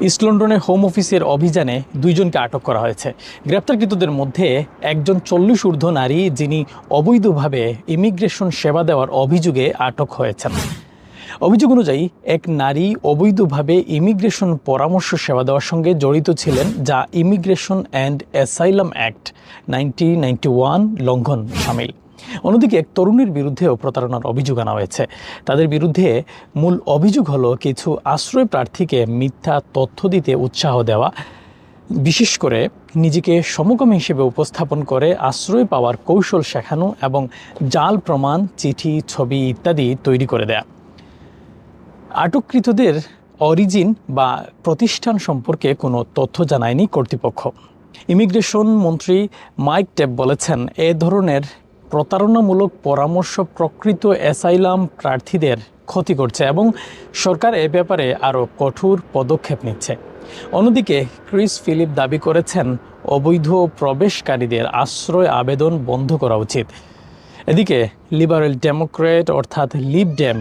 East লন্ডনে home অফিসের অভিযানে 2 জনকে আটক করা হয়েছে। গ্রেপ্তারকৃতদের মধ্যে একজন 40 ঊর্ধ্ব নারী, যিনি অবৈধভাবে ইমিগ্রেশন সেবা দেওয়ার অভিযোগে আটক হয়েছেন। অভিযোগ অনুযায়ী এক নারী অবৈধভাবে ইমিগ্রেশন পরামর্শ সেবা দেওয়ার সঙ্গে জড়িত ছিলেন, যা ইমিগ্রেশন অ্যান্ড অ্যাসাইলাম অ্যাক্ট 1991 লঙ্ঘন শামিল। অন্যদিকে এক তরুণীর বিরুদ্ধেও প্রতারণার অভিযোগ আনা হয়েছে। তাদের বিরুদ্ধে মূল অভিযোগ হলো কিছু আশ্রয় প্রার্থীকে মিথ্যা তথ্য দিতে উৎসাহ দেওয়া, বিশেষ করে নিজেকে সমকামী হিসেবে উপস্থাপন করে আশ্রয় পাওয়ার কৌশল শেখানো এবং জাল প্রমাণ, চিঠি, ছবি ইত্যাদি তৈরি করে দেয়া। আটককৃতদের অরিজিন বা প্রতিষ্ঠান সম্পর্কে কোনো তথ্য জানায়নি কর্তৃপক্ষ। ইমিগ্রেশন মন্ত্রী মাইক টেব বলেছেন, এ ধরনের প্রতারণামূলক পরামর্শ প্রকৃত অ্যাসাইলাম প্রার্থীদের ক্ষতি করছে এবং সরকার এ ব্যাপারে আরও কঠোর পদক্ষেপ নিচ্ছে। অন্যদিকে ক্রিস ফিলিপ দাবি করেছেন, অবৈধ প্রবেশকারীদের আশ্রয় আবেদন বন্ধ করা উচিত। এদিকে লিবারেল ডেমোক্রেট অর্থাৎ লিব ডেম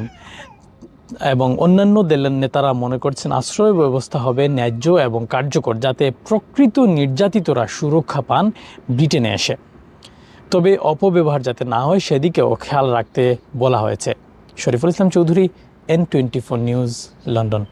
এবং অন্যান্য দলের নেতারা মনে করছেন আশ্রয় ব্যবস্থা হবে ন্যায্য এবং কার্যকর, যাতে প্রকৃত নির্যাতিতরা সুরক্ষা পান ব্রিটেনে এসে। তবে অপব্যবহার যাতে না হয় সেদিকেও খেয়াল রাখতে বলা হয়েছে। Shariful Islam Chowdhury, N24 news, London.